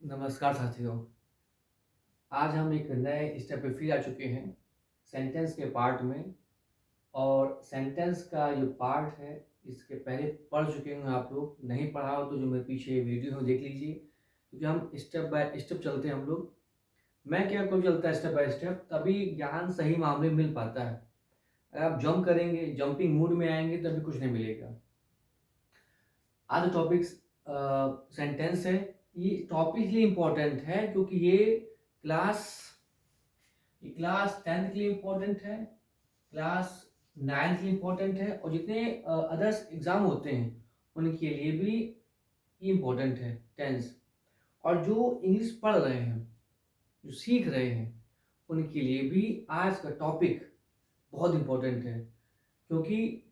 नमस्कार साथियों। आज हम एक नए स्टेप पे फिर आ चुके हैं सेंटेंस के पार्ट में। और सेंटेंस का जो पार्ट है इसके पहले पढ़ चुके हैं आप लोग। नहीं पढ़ा हो तो जो मेरे पीछे वीडियो है वो देख लीजिए, क्योंकि हम स्टेप बाय स्टेप चलते हैं हम लोग। मैं क्या कोई चलता है स्टेप बाय स्टेप, तभी ज्ञान सही मामले में मिल पाता है। अगर आप जंप करेंगे, जंपिंग मूड में आएंगे, तभी कुछ नहीं मिलेगा। आज टॉपिक सेंटेंस है। ये टॉपिक इसलिए इम्पोर्टेंट है क्योंकि क्लास ये क्लास 10th के लिए इम्पोर्टेंट है, क्लास 9th के लिए इम्पोर्टेंट है, और जितने अदर्स एग्ज़ाम होते हैं उनके लिए भी इम्पोर्टेंट है टेंस। और जो इंग्लिश पढ़ रहे हैं, जो सीख रहे हैं, उनके लिए भी आज का टॉपिक बहुत इम्पोर्टेंट है। क्योंकि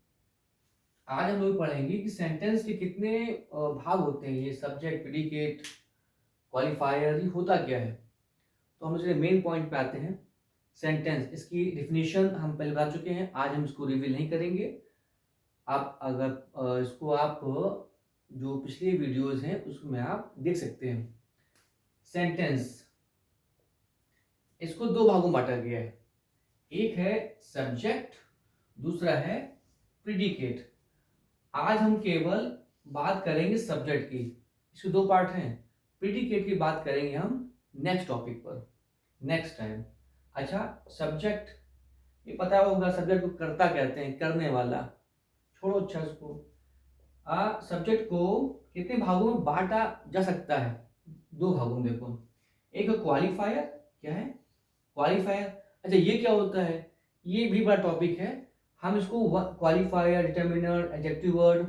आज हम लोग पढ़ेंगे कि सेंटेंस के कितने भाग होते हैं। ये सब्जेक्ट, प्रेडिकेट, क्वालिफायर, ये होता क्या है। तो हम चलिए मेन पॉइंट पे आते हैं। सेंटेंस, इसकी डिफिनीशन हम पहले बता चुके हैं, आज हम इसको रिवील नहीं करेंगे। आप अगर इसको आप जो पिछले वीडियोस हैं उसमें आप देख सकते हैं। सेंटेंस, इसको दो भागों में बांटा गया है। एक है सब्जेक्ट, दूसरा है प्रेडिकेट। आज हम केवल बात करेंगे सब्जेक्ट की। इसके दो पार्ट हैं। प्रेडिकेट की बात करेंगे हम नेक्स्ट टॉपिक पर, नेक्स्ट टाइम। अच्छा, सब्जेक्ट, ये पता होगा सब्जेक्ट को करता कहते हैं, करने वाला। छोड़ो अच्छा इसको। सब्जेक्ट को कितने भागों में बांटा जा सकता है? दो भागों में देखो। एक क्वालिफायर। क्या है क्वालिफायर? अच्छा, ये क्या होता है? ये भी बड़ा टॉपिक है। हम इसको क्वालिफायर, डिटर्मिनर, एडजेक्टिव वर्ड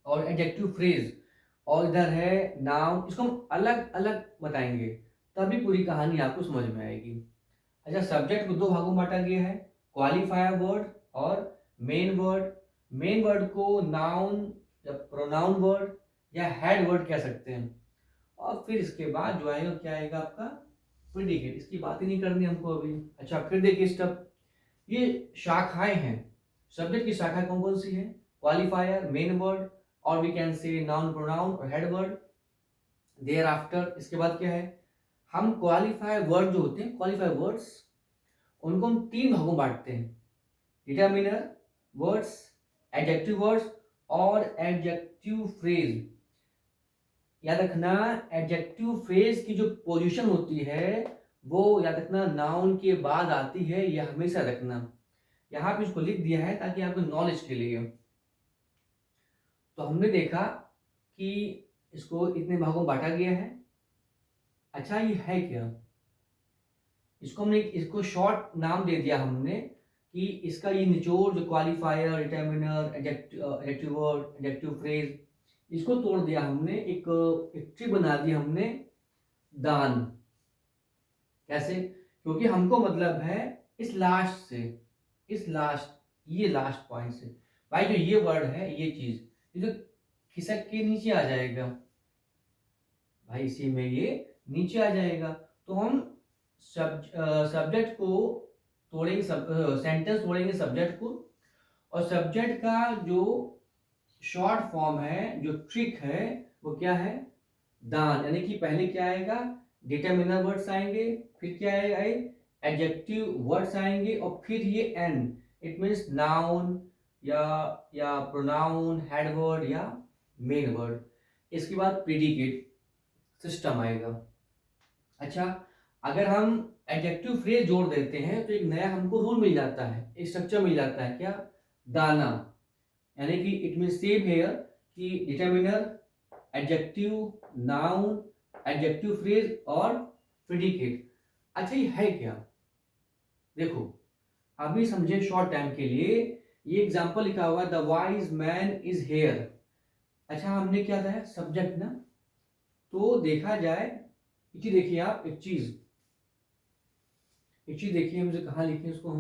और एडजेक्टिव फ्रेज, और इधर है नाउन, इसको हम अलग अलग बताएंगे, तभी पूरी कहानी आपको समझ में आएगी। अच्छा, सब्जेक्ट को दो भागों में बांटा गया है, क्वालिफायर वर्ड और मेन वर्ड। मेन वर्ड को नाउन या प्रोनाउन वर्ड या हेड वर्ड कह सकते हैं। और फिर इसके बाद जो आएगा, क्या आएगा आपका? प्रेडिकेट। इसकी बात ही नहीं करनी हमको अभी। अच्छा, फिर देखिए स्टेप। ये शाखाएं हैं। सब्जेक्ट की शाखा कौन कौन सी है? क्वालिफायर, मेन वर्ड, और we can say noun, pronoun और हेड वर्ड। देयर आफ्टर इसके बाद क्या है? हम क्वालिफायर वर्ड जो होते हैं, क्वालिफायर वर्ड्स, उनको हम तीन भागों में बांटते हैं। डिटर्मिनर वर्ड्स, एडजेक्टिव वर्ड्स और एडजेक्टिव फ्रेज। याद रखना, एडजेक्टिव फ्रेज की जो पोजीशन होती है वो याद रखना नाउन के बाद आती है, यह हमेशा रखना। यहाँ पे इसको लिख दिया है ताकि आपको नॉलेज के लिए। तो हमने देखा कि इसको इतने भागों में बांटा गया है। अच्छा, ये है क्या? इसको शॉर्ट नाम दे दिया हमने कि इसका ये निचोड़, जो qualifier, determiner, adjective word, adjective phrase, इसको तोड़ दिया हमने, एक ट्री बना दी हमने, दान। कैसे? क्योंकि हमको मतलब है इस लास्ट से, इस लास्ट, ये लास्ट पॉइंट से। भाई जो ये वर्ड है, ये चीज, ये जो खिसक के नीचे आ जाएगा, भाई इसी में ये नीचे आ जाएगा। तो हम सब्जेक्ट को तोड़ेंगे, सेंटेंस तोड़ेंगे सब्जेक्ट को, और सब्जेक्ट का जो शॉर्ट फॉर्म है, जो ट्रिक है, वो क्या है? दान। यानी कि पहले क्या आएगा? डिटरमिनर वर्ड्स आएंगे, फिर क्या आएगा? एडजेक्टिव वर्ड्स आएंगे, और फिर ये एन, इट मीन्स नाउन या प्रोनाउन, हेड वर्ड या मेन वर्ड। इसके बाद प्रेडिकेट सिस्टम आएगा। अच्छा, अगर हम एडजेक्टिव फ्रेज जोड़ देते हैं तो एक नया हमको रूल मिल जाता है, एक स्ट्रक्चर मिल जाता है। क्या? दाना। यानी कि इट मीन सेम हेयर कि determiner, adjective, noun, adjective phrase और प्रेडिकेट। अच्छा, ये है क्या? देखो, अभी समझे शॉर्ट टाइम के लिए। ये एग्जांपल लिखा हुआ है, the wise man is here. अच्छा, हमने क्या था? सब्जेक्ट ना। तो देखा जाए, देखिए आप एक चीज देखिए, मुझे कहाँ लिखे इसको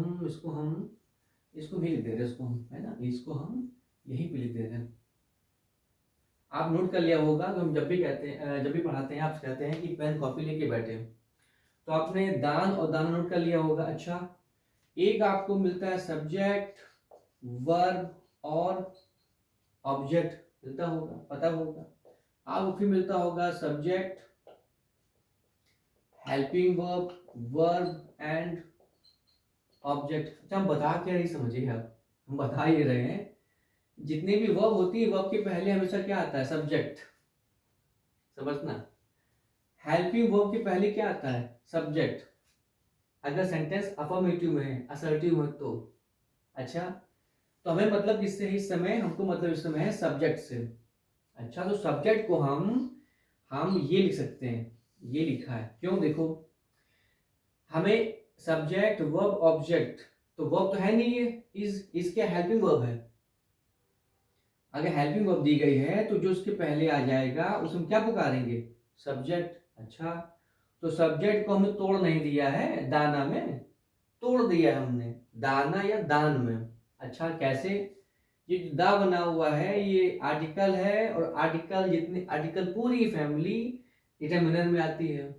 भी लिख दे रहे हैं, इसको हम, है ना, इसको हम यहीं पे लिख दे रहे हैं। आप नोट कर लिया होगा कि हम जब भी कहते हैं, जब भी पढ़ाते हैं, आप कहते हैं कि पेन कॉपी लेके बैठे हो। तो आपने दान और दाना नोट कर लिया होगा। अच्छा, एक आपको मिलता है सब्जेक्ट, वर्ब और ऑब्जेक्ट मिलता होगा, पता होगा। आपको फिर मिलता होगा subject, helping verb, verb and object. अच्छा हम बता क्या रही समझिए आप, हम बता ही रहे हैं जितने भी वर्ब होती है वर्ब के पहले हमेशा क्या आता है, सब्जेक्ट। समझना, हेल्पिंग वर्ब के पहले क्या आता है, सब्जेक्ट। अगर सेंटेंस अफर्मेटिव में है, असर्टिव में तो। अच्छा तो हमें मतलब किससे है इस समय, हमको मतलब इस समय है सब्जेक्ट से। अच्छा तो सब्जेक्ट को हम ये लिख सकते हैं, ये लिखा है क्यों, देखो हमें सब्जेक्ट वर्ब ऑब्जेक्ट, तो वर्ब तो है नहीं है, इज क्या हेल्पिंग वर्ब है। अगर हेल्पिंग वर्ब दी गई है तो जो उसके पहले आ जाएगा उसे हम क्या पुकारेंगे, सब्जेक्ट। अच्छा तो सब्जेक्ट को हमें तोड़ नहीं दिया है दाना में, तोड़ दिया है हमने दाना या दान में। अच्छा कैसे, ये जो दा बना हुआ है ये आर्टिकल है, और आर्टिकल जितने आर्टिकल पूरी फैमिली डिटरमिनर में आती है।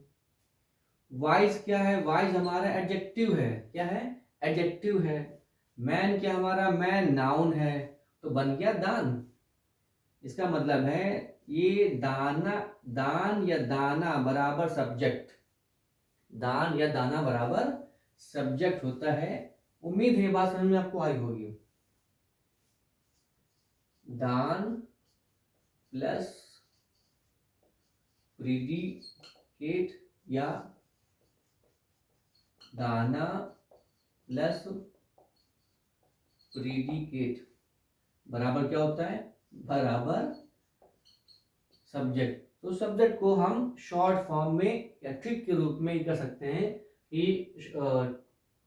वाइज क्या है, वाइज हमारा एडजेक्टिव है, क्या है, एडजेक्टिव है। मैन क्या हमारा, मैन नाउन है, तो बन गया दान। इसका मतलब है ये दाना, दान या दाना बराबर सब्जेक्ट, दान या दाना बराबर सब्जेक्ट होता है। उम्मीद है बात समझ में आपको आई होगी। दान प्लस प्रीडिकेट या दाना प्लस प्रीडिकेट बराबर क्या होता है, बराबर सब्जेक्ट। तो सब्जेक्ट को हम शॉर्ट फॉर्म में या ट्रिक के रूप में कर सकते हैं कि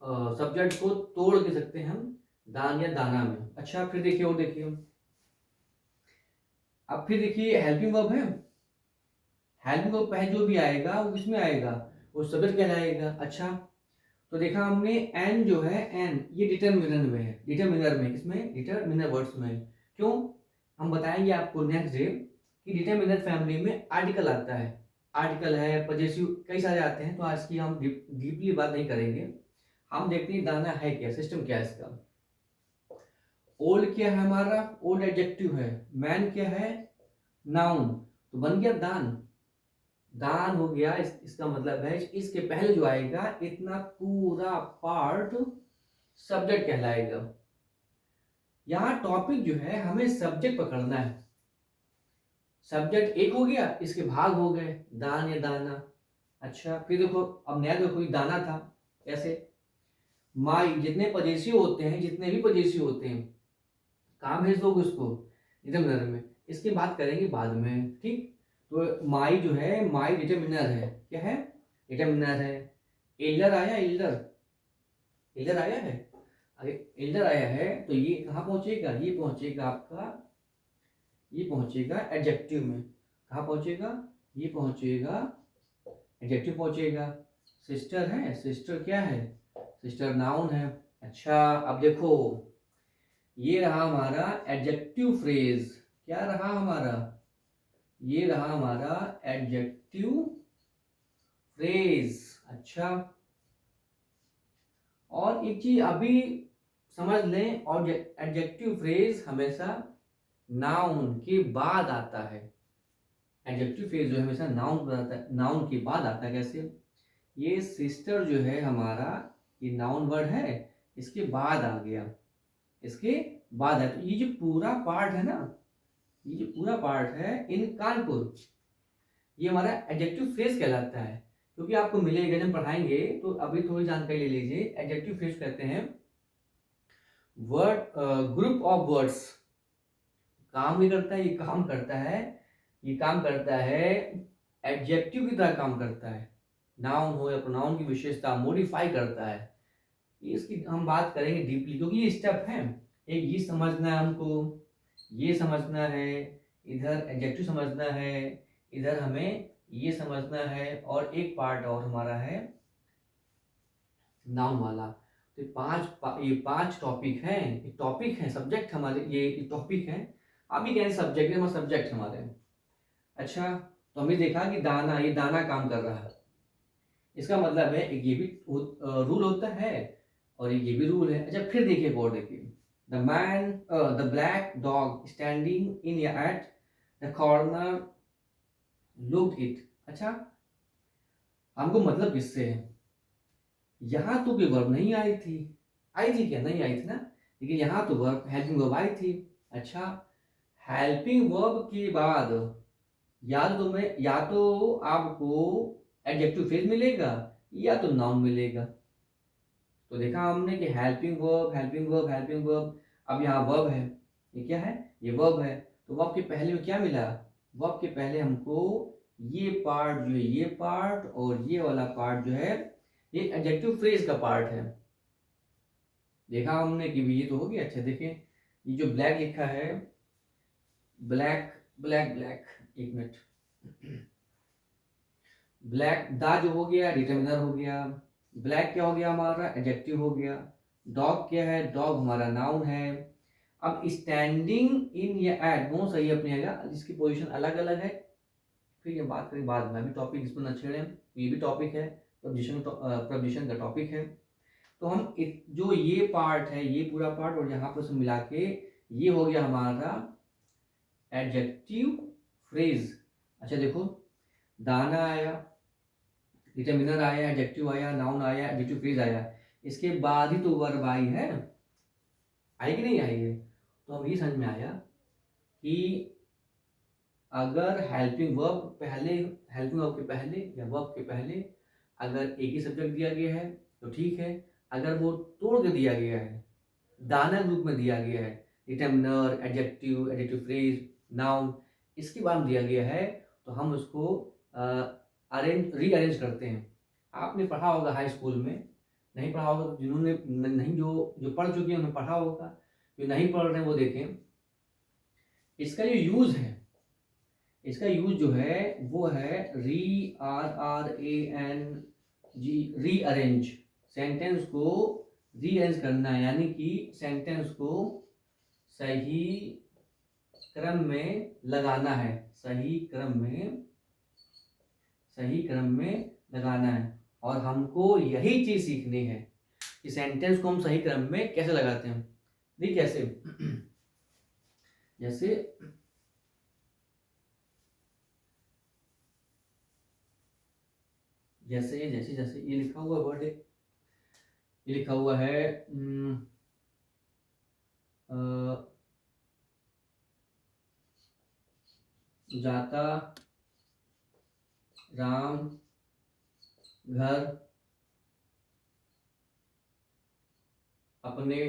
सब्जेक्ट को तोड़ के सकते हैं हम दान या दाना में। अच्छा फिर देखिए, और देखिए अब फिर देखिए हेल्पिंग वर्ब है, हेल्पिंग वर्ब पहले जो भी आएगा वो किसमें आएगा, वो सब्जेक्ट कहलाएगा। अच्छा तो देखा हमने एन जो है, एन ये डिटरमिनर में है, डिटरमिनर में, किसमें, डिटरमिनर वर्ड्स में। क्यों, हम बताएंगे आपको नेक्स्ट डे कि डिटरमिनर फैमिली में आर्टिकल आता है, आर्टिकल है, पजेसिव कई सारे आते हैं, तो आज की हम डीपली बात नहीं करेंगे। हम देखते हैं दाना है क्या, सिस्टम क्या है इसका। ओल्ड क्या है हमारा, ओल्ड एडजेक्टिव है। मैन क्या है, नाउन, तो बन गया दान, दान हो गया। इसका मतलब है इसके पहले जो आएगा इतना पूरा पार्ट सब्जेक्ट कहलाएगा। यहां टॉपिक जो है हमें सब्जेक्ट पकड़ना है। सब्जेक्ट एक हो गया, इसके भाग हो गए दान या दाना। अच्छा फिर देखो अब नया देखो, दाना था कैसे, माई जितने पजेसिव होते हैं, जितने भी पजेसिव होते हैं कहाँ भेज दोगे उसको, डिटरमिनर में। इसकी बात करेंगे बाद में, ठीक। तो माई जो है, माई डिटरमिनर है, क्या है, डिटरमिनर है। एल्डर आया, एल्डर, एल्डर आया है, अगर एल्डर आया है तो ये कहाँ पहुंचेगा, ये पहुंचेगा आपका, ये पहुंचेगा एडजेक्टिव में। कहाँ पहुंचेगा, ये पहुंचेगा एडजेक्टिव पहुंचेगा। सिस्टर है, सिस्टर क्या है, सिस्टर नाउन है। अच्छा अब देखो ये रहा हमारा एडजेक्टिव फ्रेज, क्या रहा हमारा, ये रहा हमारा एडजेक्टिव फ्रेज। अच्छा और एक चीज अभी समझ लें, और एडजेक्टिव फ्रेज हमेशा नाउन के बाद आता है। एडजेक्टिव फ्रेज जो हमेशा नाउन पर आता है, नाउन के बाद आता है। कैसे, ये सिस्टर जो है हमारा, ये नाउन वर्ड है, इसके बाद आ गया, इसके बाद है। तो ये जो पूरा पार्ट है ना, ये जो पूरा पार्ट है इन कानपुर, ये हमारा एडजेक्टिव फ्रेज कहलाता है। क्योंकि आपको मिलेगा जब पढ़ाएंगे, तो अभी थोड़ी जानकारी ले लीजिए। एडजेक्टिव फ्रेज कहते हैं वर्ड, ग्रुप ऑफ वर्ड्स, काम भी करता है, ये काम करता है, ये काम करता है एडजेक्टिव की तरह काम करता है। नाउन हो या प्रोनाउन की विशेषता मॉडिफाई करता है। इसकी हम बात करेंगे डीपली, क्योंकि ये स्टेप है। एक ये समझना है हमको, ये समझना है, इधर एडजेक्टिव समझना है, इधर हमें ये समझना है, और एक पार्ट और हमारा है नाउन वाला। तो ये पांच टॉपिक हैं, ये टॉपिक है, सब्जेक्ट हमारे, ये टॉपिक है। आप भी कहें सब्जेक्ट, हमारे सब्जेक्ट हमारे। अच्छा तो हमने देखा कि दाना, ये दाना काम कर रहा है, इसका मतलब है एक ये भी रूल होता है, और ये भी रूल है। अच्छा फिर देखिए, और देखिए the black dog standing in at the corner looked it. अच्छा हमको मतलब किससे है? यहाँ तो कोई वर्ब नहीं आई थी क्या? नहीं आई थी ना, लेकिन यहाँ तो वर्ब हेल्पिंग वर्ब आई थी। अच्छा, हेल्पिंग वर्ब के बाद या तो आपको एडजेक्टिव फ्रेज मिलेगा या तो नाउन मिलेगा। तो देखा हमने कि helping verb helping verb helping verb, अब यहाँ वर्ब है, ये क्या है? ये वर्ब है। तो वर्ब के पहले में क्या मिला? वर्ब के पहले हमको ये पार्ट जो है, ये पार्ट और ये वाला पार्ट जो है, ये एडजेक्टिव फ्रेज का पार्ट है। देखा हमने कि भी ये तो हो गया। अच्छा देखें, ये जो ब्लैक लिखा है, ब्लैक ब्लैक ब्लैक, एक मिनट, ब्लैक दा जो हो गया डिटर्मिनर हो गया, ब्लैक क्या हो गया हमारा? एडजेक्टिव हो गया। डॉग क्या है? डॉग हमारा नाउन है। अब स्टैंडिंग इन या एट दोनों सही अपनी जगह, जिसकी पोजीशन अलग अलग है, फिर ये बात करें बाद में, अभी टॉपिक इसमें न छेड़ें, ये भी टॉपिक है, प्रपोजिशन का टॉपिक है। तो हम जो ये पार्ट है, ये पूरा पार्ट और यहाँ पर से मिला के ये हो गया हमारा एडजेक्टिव फ्रेज। अच्छा देखो, दाना आया, डिटर्मिनर आया, एडजेक्टिव आया, नाउन आया, एडजेक्टिव फ्रेज आया, इसके बाद ही तो वर्ब आई है, आई कि नहीं आई है? तो हम ये समझ में आया कि अगर हेल्पिंग वर्ब पहले, हेल्पिंग वर्ब के पहले या वर्ब के पहले अगर एक ही सब्जेक्ट दिया गया है तो ठीक है। अगर वो तोड़ के दिया गया है, दाना ग्रुप में दिया गया है, determiner, adjective, adjective phrase, noun, इसके बाद दिया गया है, तो हम उसको रीअरेंज करते हैं। आपने पढ़ा होगा हाई स्कूल में, नहीं पढ़ा होगा तो जिन्होंने नहीं, जो पढ़ चुके हैं उन्हें पढ़ा होगा, जो नहीं पढ़ रहे हैं वो देखें। इसका जो यूज है, इसका यूज जो है वो है रीअरेंज, सेंटेंस को रीअरेंज करना, यानी कि सेंटेंस को सही क्रम में लगाना है, सही क्रम में लगाना है। और हमको यही चीज सीखनी है कि सेंटेंस को हम सही क्रम में कैसे लगाते हैं। देखिए कैसे, जैसे जैसे जैसे जैसे ये लिखा हुआ वर्ड है, ये लिखा हुआ है जाता राम घर अपने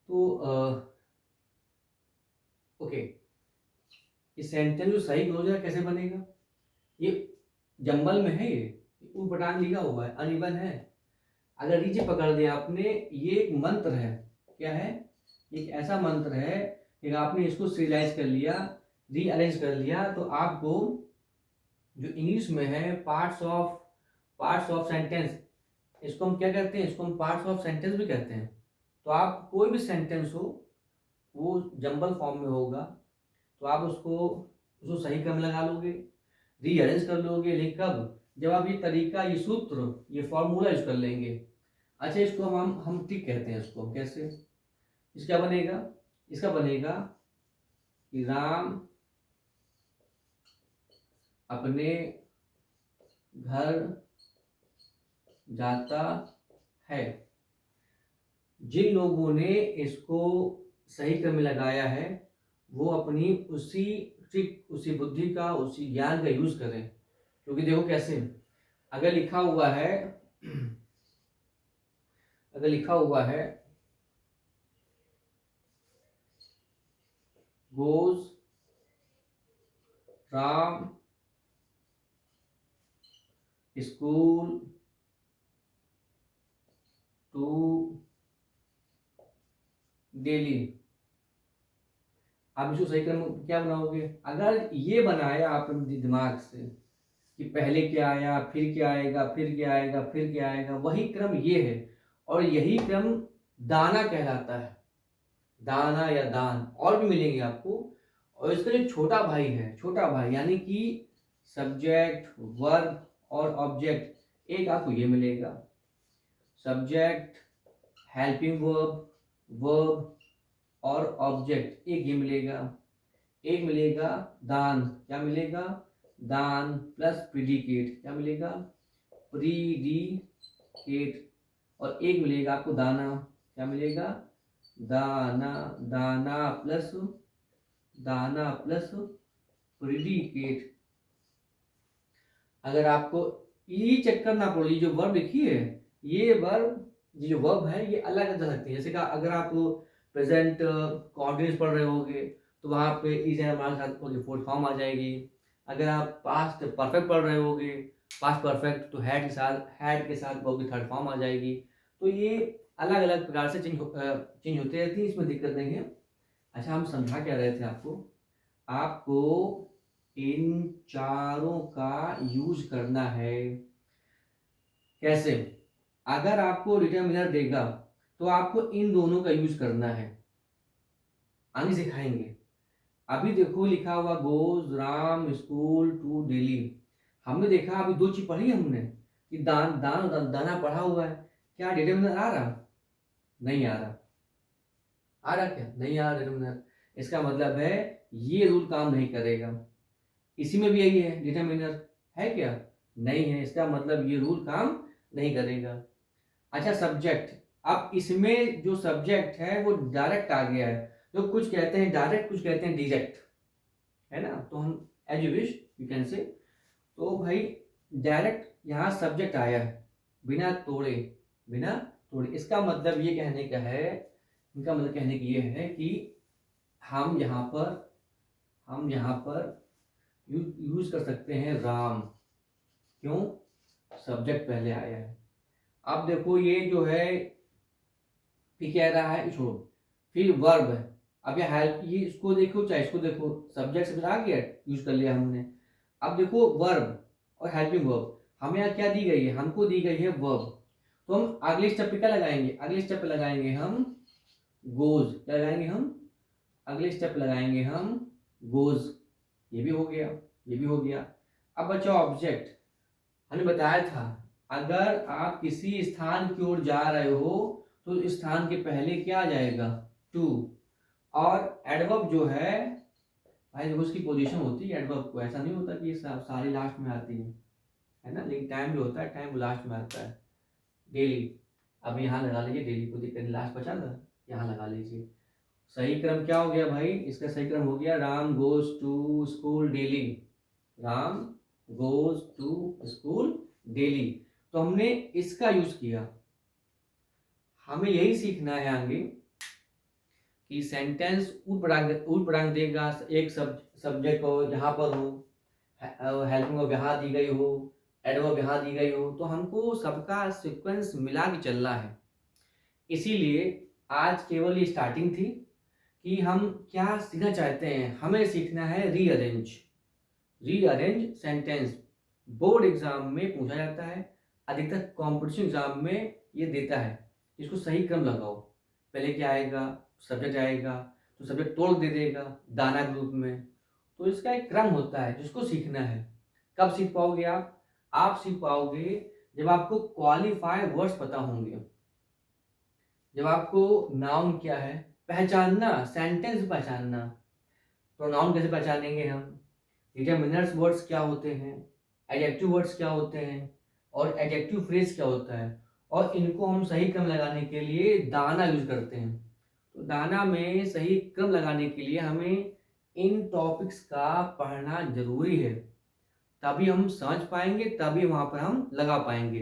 तो ओके, इस सेंटेंस जो सही क्लोजर है कैसे बनेगा? ये जंबल में है, ये ऊटपटांग लिखा हुआ है, अनइवन है। अगर नीचे पकड़ दिया आपने, ये एक मंत्र है, क्या है? एक ऐसा मंत्र है कि आपने इसको सीरियलाइज कर लिया, रीअरेंज कर लिया, तो आपको जो इंग्लिश में है पार्ट्स ऑफ सेंटेंस, इसको हम क्या कहते हैं? इसको हम पार्ट्स ऑफ सेंटेंस भी कहते हैं। तो आप कोई भी सेंटेंस हो, वो जंबल फॉर्म में होगा, तो आप उसको सही क्रम लगा लोगे, रीअरेंज कर लोगे। लेकिन कब? जब आप ये तरीका, ये सूत्र, ये फॉर्मूला यूज कर लेंगे। अच्छा, इसको हम ट्रिक कहते हैं। इसको कैसे? इसका बनेगा, इसका बनेगा कि राम अपने घर जाता है। जिन लोगों ने इसको सही क्रम में लगाया है, वो अपनी उसी ट्रिक, उसी बुद्धि का, उसी ज्ञान का यूज करें। क्योंकि देखो कैसे, अगर लिखा हुआ है, अगर लिखा हुआ है goes Ram school to daily, आप इसको सही क्रम क्या बनाओगे? अगर ये बनाया आपने दिमाग से कि पहले क्या आया, फिर क्या आएगा, फिर क्या आएगा, फिर क्या आएगा, वही क्रम ये है। और यही क्रम दाना कहलाता है, दाना या दान, और भी मिलेंगे आपको। और इसका जो छोटा भाई है, छोटा भाई यानी कि सब्जेक्ट, वर्ब और ऑब्जेक्ट, एक आपको ये मिलेगा, सब्जेक्ट, हेल्पिंग वर्ब, वर्ब और ऑब्जेक्ट, एक ये मिलेगा, एक मिलेगा दान, क्या मिलेगा, दान प्लस प्रीडिकेट, क्या मिलेगा, प्रीडिकेट, और एक मिलेगा आपको दाना, क्या मिलेगा, दाना, दाना प्लस प्रीडिकेट। अगर आपको ये चक्कर ना पड़े, ये जो वर्ब लिखी है, ये वर्ब, ये जो वर्ब है ये अलग अलग सकती है। जैसे कि अगर आप प्रेजेंट कॉन्टिन्यूस पढ़ रहे होगे तो वहाँ पे इज एंड हमारे साथ होगी फोर्थ फॉर्म आ जाएगी। अगर आप पास्ट परफेक्ट पढ़ रहे होगे, पास्ट परफेक्ट, तो हैड के साथ वो भी थर्ड फॉर्म आ जाएगी। तो ये अलग अलग प्रकार से चेंज होते रहती है, इसमें दिक्कत नहीं है। अच्छा, हम समझा क्या रहे थे आपको इन चारों का यूज करना है। कैसे? अगर आपको डिटरमिनर देगा तो आपको इन दोनों का यूज करना है, आगे सिखाएंगे। अभी देखो लिखा हुआ goes Ram school to Delhi, हमने देखा अभी दो चीज पढ़ी हमने कि दाना पढ़ा हुआ है, क्या डिटरमिनर आ रहा, नहीं आ रहा, आ रहा क्या, नहीं आ रहा डिटरमिनर। इसका मतलब है ये रूल काम नहीं करेगा। इसी में भी यही है, डिटरमिनर है क्या, नहीं है, इसका मतलब ये रूल काम नहीं करेगा। अच्छा, सब्जेक्ट, अब इसमें जो सब्जेक्ट है वो डायरेक्ट आ गया है, जो कुछ कहते हैं डायरेक्ट, कुछ कहते हैं डायरेक्ट, है ना, तो हम as you wish you can say. तो भाई डायरेक्ट यहाँ सब्जेक्ट आया है बिना तोड़े, बिना तोड़े, इसका मतलब ये कहने का है, इनका मतलब कहने की ये है कि हम यहाँ पर यूज कर सकते हैं राम, क्यों, सब्जेक्ट पहले आया है। अब देखो ये जो है फिर कह रहा है, छोड़ो, फिर वर्ब है। अब ये हेल्प, ये इसको देखो चाहे इसको देखो, सब्जेक्ट से आ गया, यूज कर लिया हमने। अब देखो वर्ब और हेल्पिंग वर्ब, हमें यहाँ क्या दी गई है, हमको दी गई है वर्ब, तो हम अगले स्टेप पे क्या लगाएंगे, अगले स्टेप पे लगाएंगे हम गोज, क्या लगाएंगे हम, अगले स्टेप लगाएंगे हम गोज, ये भी हो गया, ये भी हो गया। अब बचा ऑब्जेक्ट, हमने बताया था अगर आप किसी स्थान की ओर जा रहे हो तो स्थान के पहले क्या आ जाएगा, टू, और एडवर्ब जो है भाई देखो उसकी पोजीशन होती है एडवर्ब को, ऐसा नहीं होता कि सारी लास्ट में आती है ना, लेकिन टाइम जो होता है टाइम वो लास्ट में आता है। डेली, अब यहाँ लगा लीजिए, डेली को दिक्कत, लास्ट बचा था, यहाँ लगा लीजिए। सही क्रम क्या हो गया भाई, इसका सही क्रम हो गया Ram goes to school daily, Ram goes to school daily. तो हमने इसका यूज किया। हमें यही सीखना है आगे कि सेंटेंस उट पटांग देगा, एक सब्जेक्ट को यहाँ पर हो, हेल्पिंग वर्ब यहाँ दी गई हो, एडवर्ब यहाँ दी गई हो, तो हमको सबका सीक्वेंस मिला के चलना है। इसीलिए आज केवल ये स्टार्टिंग थी कि हम क्या सीखना चाहते हैं, हमें सीखना है रीअरेंज सेंटेंस। बोर्ड एग्जाम में पूछा जाता है, अधिकतर कॉम्पिटिशन एग्जाम में ये देता है, इसको सही क्रम लगाओ, पहले क्या आएगा, सब्जेक्ट आएगा, तो सब्जेक्ट तोड़ दे देगा दाना ग्रुप में, तो इसका एक क्रम होता है जिसको सीखना है। कब सीख पाओगे आप सीख पाओगे जब आपको क्वालिफाई वर्ड्स पता होंगे, जब आपको नाउन क्या है पहचानना, सेंटेंस पहचानना, प्रोनाउन कैसे पहचानेंगे हम, डिटरमिनर्स वर्ड्स क्या होते हैं, एडजेक्टिव वर्ड्स क्या होते हैं, और एडजेक्टिव फ्रेज क्या होता है, और इनको हम सही क्रम लगाने के लिए दाना यूज करते हैं। तो दाना में सही क्रम लगाने के लिए हमें इन टॉपिक्स का पढ़ना जरूरी है, तभी हम समझ पाएंगे, तभी वहां पर हम लगा पाएंगे।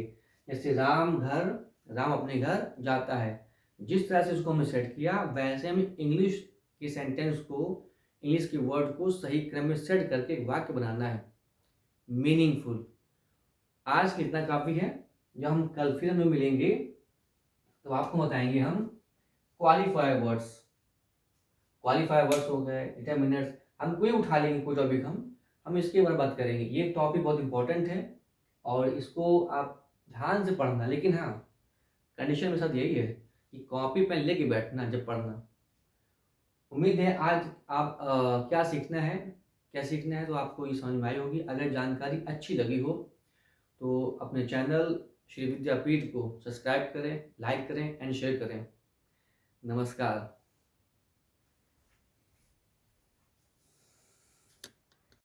जैसे राम अपने घर जाता है, जिस तरह से उसको हमने सेट किया वैसे हमें इंग्लिश के सेंटेंस को, इंग्लिश के वर्ड को सही क्रम में सेट करके एक वाक्य बनाना है मीनिंगफुल। आज के इतना काफी है, जब हम कल फिर हमें मिलेंगे तो आपको बताएंगे हम क्वालिफायर वर्ड्स हो गए, डिटरमिनर्स, हम कोई उठा लेंगे कोई टॉपिक, हम इसके बारे में बात करेंगे। ये टॉपिक बहुत इंपॉर्टेंट है और इसको आप ध्यान से पढ़ना, लेकिन हाँ कंडीशन मेरे साथ यही है कि कॉपी पेन लेके बैठना जब पढ़ना। उम्मीद है आज आप क्या सीखना है तो आपको ये समझ में आई होगी। अगर जानकारी अच्छी लगी हो तो अपने चैनल श्री विद्यापीठ को सब्सक्राइब करें, लाइक करें एंड शेयर करें। नमस्कार।